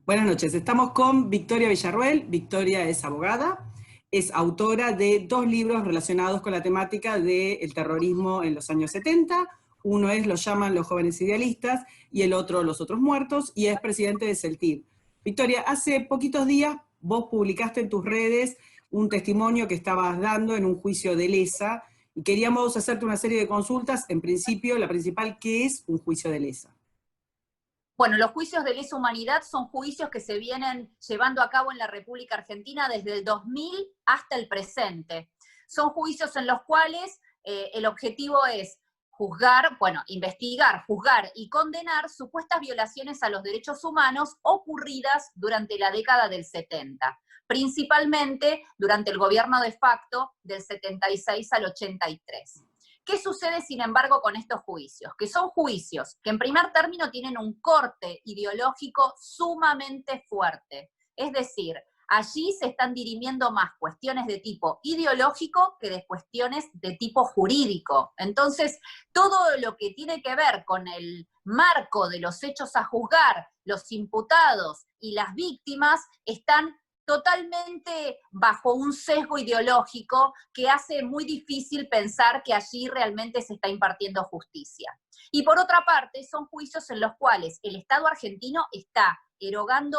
Buenas noches, estamos con Victoria Villarruel. Victoria es abogada, es autora de 2 libros relacionados con la temática del terrorismo en los años 70. Uno es Lo llaman los jóvenes idealistas y el otro Los otros muertos, y es presidente de CELTIR. Victoria, hace poquitos días vos publicaste en tus redes un testimonio que estabas dando en un juicio de lesa y queríamos hacerte una serie de consultas. En principio, la principal, ¿qué es un juicio de lesa? Bueno, los juicios de lesa humanidad son juicios que se vienen llevando a cabo en la República Argentina desde el 2000 hasta el presente. Son juicios en los cuales el objetivo es juzgar, bueno, investigar, juzgar y condenar supuestas violaciones a los derechos humanos ocurridas durante la década del 70, principalmente durante el gobierno de facto del 76 al 83. ¿Qué sucede, sin embargo, con estos juicios? Que son juicios que en primer término tienen un corte ideológico sumamente fuerte. Es decir, allí se están dirimiendo más cuestiones de tipo ideológico que de cuestiones de tipo jurídico. Entonces, todo lo que tiene que ver con el marco de los hechos a juzgar, los imputados y las víctimas están totalmente bajo un sesgo ideológico que hace muy difícil pensar que allí realmente se está impartiendo justicia. Y por otra parte, son juicios en los cuales el Estado argentino está erogando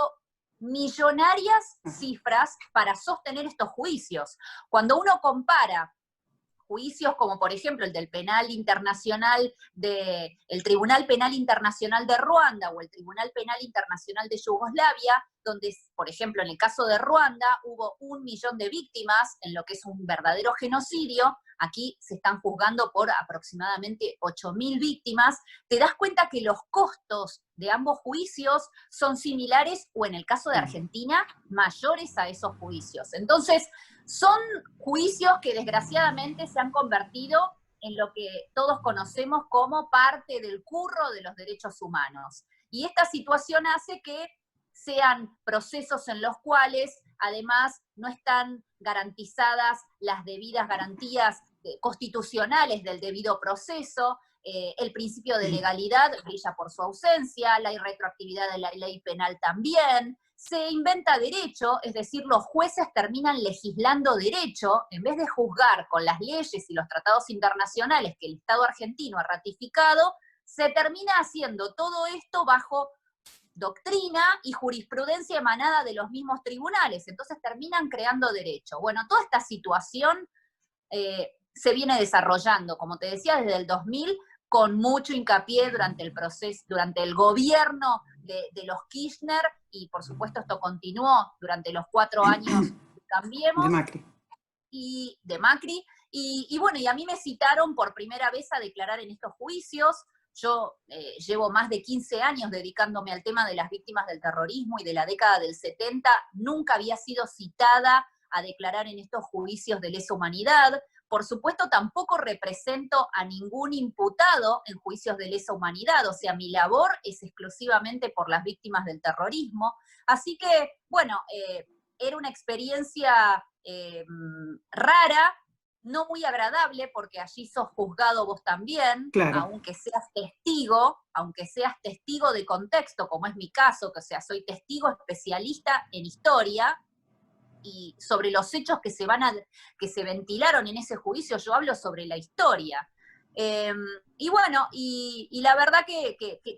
millonarias cifras para sostener estos juicios. Cuando uno compara juicios como por ejemplo el del penal internacional el Tribunal Penal Internacional de Ruanda o el Tribunal Penal Internacional de Yugoslavia, donde, por ejemplo, en el caso de Ruanda hubo 1 millón de víctimas en lo que es un verdadero genocidio. Aquí se están juzgando por aproximadamente 8.000 víctimas. Te das cuenta que los costos de ambos juicios son similares o, en el caso de Argentina, mayores a esos juicios. Entonces, son juicios que desgraciadamente se han convertido en lo que todos conocemos como parte del curro de los derechos humanos. Y esta situación hace que sean procesos en los cuales además no están garantizadas las debidas garantías constitucionales del debido proceso. El principio de legalidad brilla por su ausencia, la irretroactividad de la ley penal también. Se inventa derecho, es decir, los jueces terminan legislando derecho, en vez de juzgar con las leyes y los tratados internacionales que el Estado argentino ha ratificado, se termina haciendo todo esto bajo doctrina y jurisprudencia emanada de los mismos tribunales, entonces terminan creando derecho. Bueno, toda esta situación se viene desarrollando, como te decía, desde el 2000, con mucho hincapié durante el proceso, durante el gobierno de los Kirchner, y por supuesto esto continuó durante los 4 años de Cambiemos, De Macri. y de Macri, y bueno, y a mí me citaron por primera vez a declarar en estos juicios. Yo llevo más de 15 años dedicándome al tema de las víctimas del terrorismo y de la década del 70, nunca había sido citada a declarar en estos juicios de lesa humanidad. Por supuesto, tampoco represento a ningún imputado en juicios de lesa humanidad, o sea, mi labor es exclusivamente por las víctimas del terrorismo. Así que, bueno, era una experiencia rara, no muy agradable, porque allí sos juzgado vos también, Claro. aunque seas testigo de contexto, como es mi caso, que o sea, soy testigo especialista en historia, y sobre los hechos que se ventilaron en ese juicio, yo hablo sobre la historia. Y bueno, y la verdad que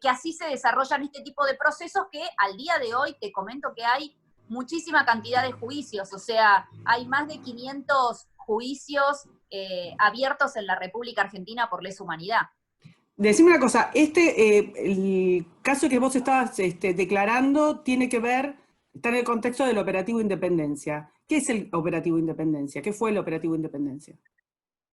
así se desarrollan este tipo de procesos que al día de hoy te comento que hay muchísima cantidad de juicios, o sea, hay más de 500 juicios abiertos en la República Argentina por lesa humanidad. Decime una cosa, el caso que vos estabas declarando tiene que ver, está en el contexto del operativo Independencia. ¿Qué es el operativo Independencia? ¿Qué fue el operativo Independencia?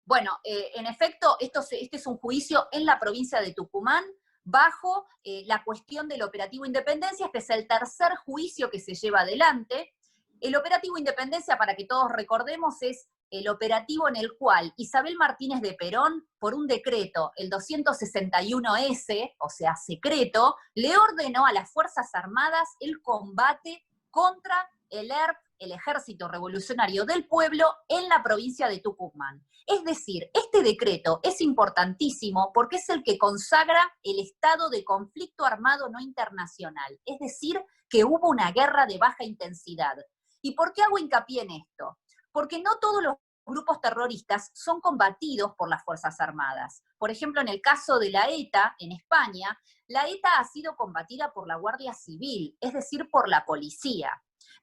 Bueno, en efecto, este es un juicio en la provincia de Tucumán, bajo la cuestión del operativo Independencia. Este es el tercer juicio que se lleva adelante. El operativo Independencia, para que todos recordemos, es el operativo en el cual Isabel Martínez de Perón, por un decreto, el 261S, o sea, secreto, le ordenó a las Fuerzas Armadas el combate contra el ERP el Ejército Revolucionario del Pueblo en la provincia de Tucumán. Es decir, este decreto es importantísimo porque es el que consagra el estado de conflicto armado no internacional, es decir, que hubo una guerra de baja intensidad. ¿Y por qué hago hincapié en esto? Porque no todos los grupos terroristas son combatidos por las Fuerzas Armadas. Por ejemplo, en el caso de la ETA, en España, la ETA ha sido combatida por la Guardia Civil, es decir, por la policía.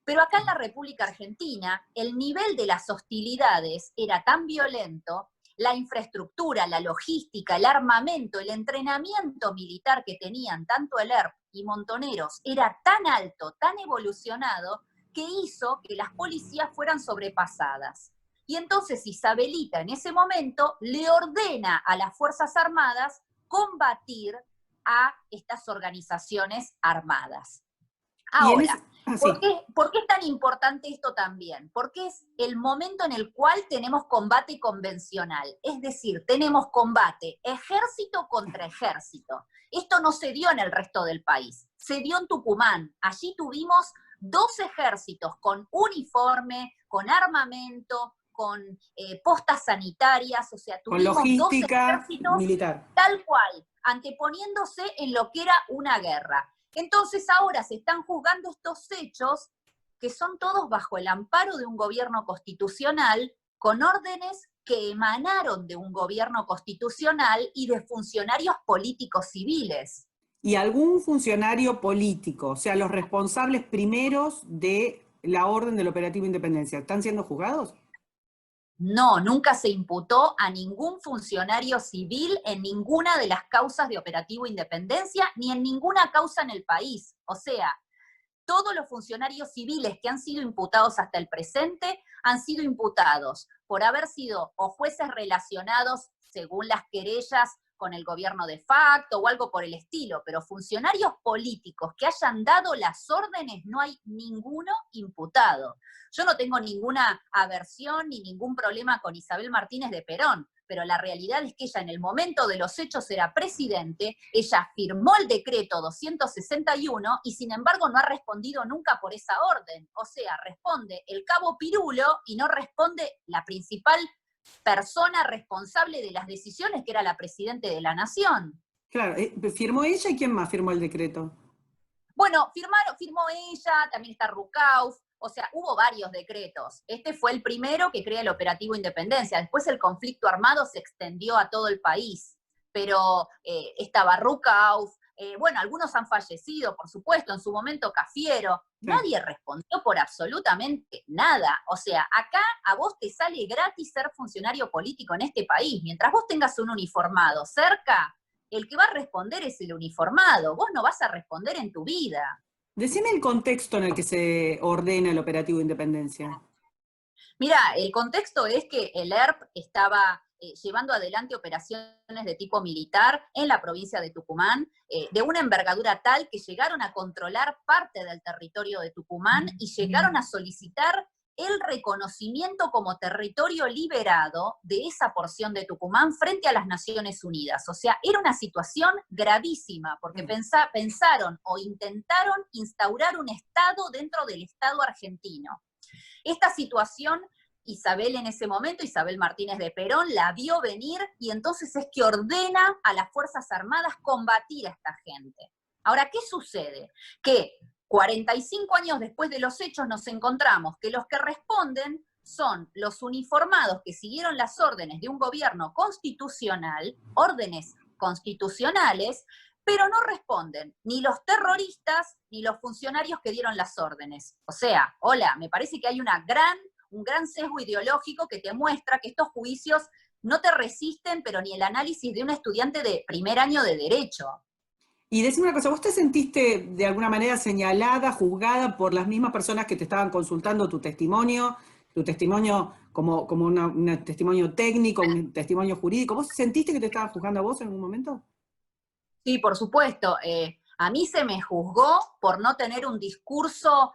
Pero acá en la República Argentina, el nivel de las hostilidades era tan violento, la infraestructura, la logística, el armamento, el entrenamiento militar que tenían tanto el ERP y Montoneros era tan alto, tan evolucionado, que hizo que las policías fueran sobrepasadas. Y entonces Isabelita en ese momento le ordena a las Fuerzas Armadas combatir a estas organizaciones armadas. Ahora, ¿por qué es tan importante esto también? Porque es el momento en el cual tenemos combate convencional, es decir, tenemos combate ejército contra ejército. Esto no se dio en el resto del país, se dio en Tucumán. Allí tuvimos 2 ejércitos con uniforme, con armamento, con postas sanitarias, o sea, tuvimos con logística 2 ejércitos militar, tal cual, anteponiéndose en lo que era una guerra. Entonces ahora se están juzgando estos hechos que son todos bajo el amparo de un gobierno constitucional, con órdenes que emanaron de un gobierno constitucional y de funcionarios políticos civiles. Y algún funcionario político, o sea, los responsables primeros de la orden del Operativo Independencia, ¿están siendo juzgados? No, nunca se imputó a ningún funcionario civil en ninguna de las causas de Operativo Independencia, ni en ninguna causa en el país. O sea, todos los funcionarios civiles que han sido imputados hasta el presente han sido imputados por haber sido o jueces relacionados, según las querellas, con el gobierno de facto o algo por el estilo, pero funcionarios políticos que hayan dado las órdenes no hay ninguno imputado. Yo no tengo ninguna aversión ni ningún problema con Isabel Martínez de Perón, pero la realidad es que ella en el momento de los hechos era presidente, ella firmó el decreto 261 y sin embargo no ha respondido nunca por esa orden. O sea, responde el cabo Pirulo y no responde la principal persona responsable de las decisiones, que era la presidenta de la Nación. Claro, ¿firmó ella y quién más firmó el decreto? Bueno, firmó ella, también está Rucauf, o sea, hubo varios decretos. Este fue el primero que crea el Operativo Independencia. Después el conflicto armado se extendió a todo el país, pero estaba Rucauf, bueno, algunos han fallecido, por supuesto, en su momento Cafiero. Nadie respondió por absolutamente nada. O sea, acá a vos te sale gratis ser funcionario político en este país. Mientras vos tengas un uniformado cerca, el que va a responder es el uniformado. Vos no vas a responder en tu vida. Decime el contexto en el que se ordena el Operativo Independencia. Mira, el contexto es que el ERP estaba llevando adelante operaciones de tipo militar en la provincia de Tucumán, de una envergadura tal que llegaron a controlar parte del territorio de Tucumán y llegaron a solicitar el reconocimiento como territorio liberado de esa porción de Tucumán frente a las Naciones Unidas. O sea, era una situación gravísima, porque pensaron o intentaron instaurar un Estado dentro del Estado argentino. Esta situación, Isabel en ese momento, Isabel Martínez de Perón, la vio venir y entonces es que ordena a las Fuerzas Armadas combatir a esta gente. Ahora, ¿qué sucede? Que 45 años después de los hechos nos encontramos que los que responden son los uniformados que siguieron las órdenes de un gobierno constitucional, órdenes constitucionales, pero no responden ni los terroristas ni los funcionarios que dieron las órdenes. O sea, hola, me parece que hay un gran sesgo ideológico que te muestra que estos juicios no te resisten, pero ni el análisis de un estudiante de primer año de Derecho. Y decime una cosa, ¿vos te sentiste de alguna manera señalada, juzgada por las mismas personas que te estaban consultando tu testimonio como un testimonio técnico, un testimonio jurídico? ¿Vos sentiste que te estaban juzgando a vos en algún momento? Sí, por supuesto. A mí se me juzgó por no tener un discurso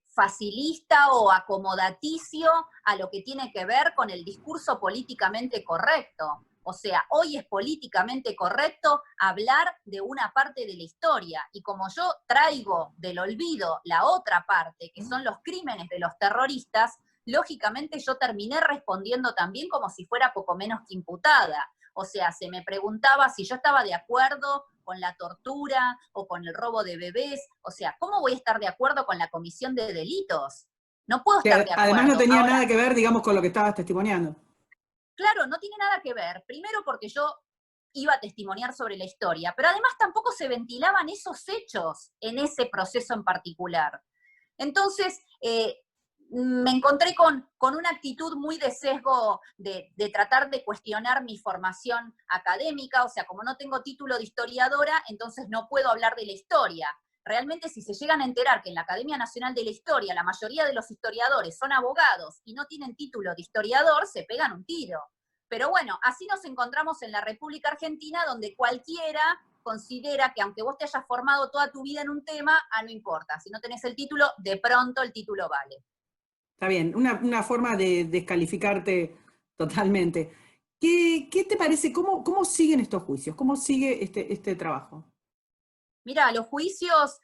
facilista o acomodaticio a lo que tiene que ver con el discurso políticamente correcto. O sea, hoy es políticamente correcto hablar de una parte de la historia, y como yo traigo del olvido la otra parte, que son los crímenes de los terroristas, lógicamente yo terminé respondiendo también como si fuera poco menos que imputada. O sea, se me preguntaba si yo estaba de acuerdo con la tortura o con el robo de bebés. O sea, ¿cómo voy a estar de acuerdo con la comisión de delitos? No puedo estar Que de además no acuerdo. tenía Ahora, nada que ver, digamos, con lo que estabas testimoniando. claro, no tiene nada que ver. Primero porque yo iba a testimoniar sobre la historia, pero además tampoco se ventilaban esos hechos en ese proceso en particular. Entonces, me encontré con una actitud muy de sesgo de tratar de cuestionar mi formación académica. O sea, como no tengo título de historiadora, entonces no puedo hablar de la historia. Realmente, si se llegan a enterar que en la Academia Nacional de la Historia la mayoría de los historiadores son abogados y no tienen título de historiador, se pegan un tiro. Pero bueno, así nos encontramos en la República Argentina, donde cualquiera considera que aunque vos te hayas formado toda tu vida en un tema, no importa. Si no tenés el título, de pronto el título vale. Está bien, una forma de descalificarte totalmente. ¿Qué te parece? ¿Cómo siguen estos juicios? ¿Cómo sigue este trabajo? Mira, los juicios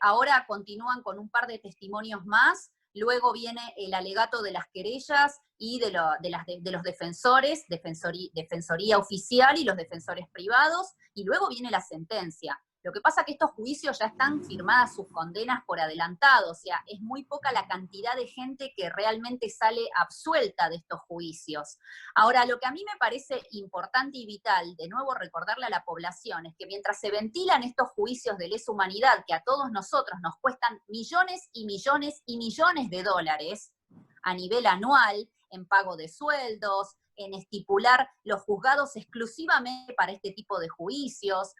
ahora continúan con un par de testimonios más, luego viene el alegato de las querellas y de los defensores, defensoría oficial y los defensores privados, y luego viene la sentencia. Lo que pasa es que estos juicios ya están firmadas sus condenas por adelantado, o sea, es muy poca la cantidad de gente que realmente sale absuelta de estos juicios. Ahora, lo que a mí me parece importante y vital, de nuevo recordarle a la población, es que mientras se ventilan estos juicios de lesa humanidad, que a todos nosotros nos cuestan millones y millones y millones de dólares a nivel anual, en pago de sueldos, en estipular los juzgados exclusivamente para este tipo de juicios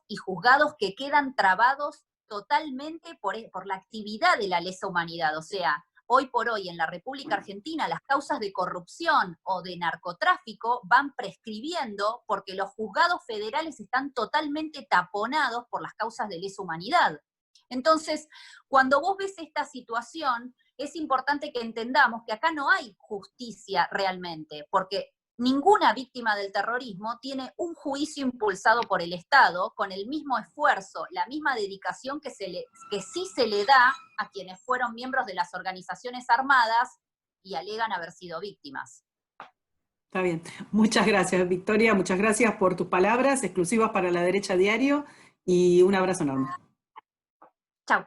y juzgados que quedan trabados totalmente por la actividad de la lesa humanidad. O sea, hoy por hoy en la República Argentina las causas de corrupción o de narcotráfico van prescribiendo porque los juzgados federales están totalmente taponados por las causas de lesa humanidad. Entonces, cuando vos ves esta situación, es importante que entendamos que acá no hay justicia realmente, porque ninguna víctima del terrorismo tiene un juicio impulsado por el Estado con el mismo esfuerzo, la misma dedicación que sí se le da a quienes fueron miembros de las organizaciones armadas y alegan haber sido víctimas. Está bien. Muchas gracias, Victoria. Muchas gracias por tus palabras exclusivas para La Derecha Diario y un abrazo enorme. Chau.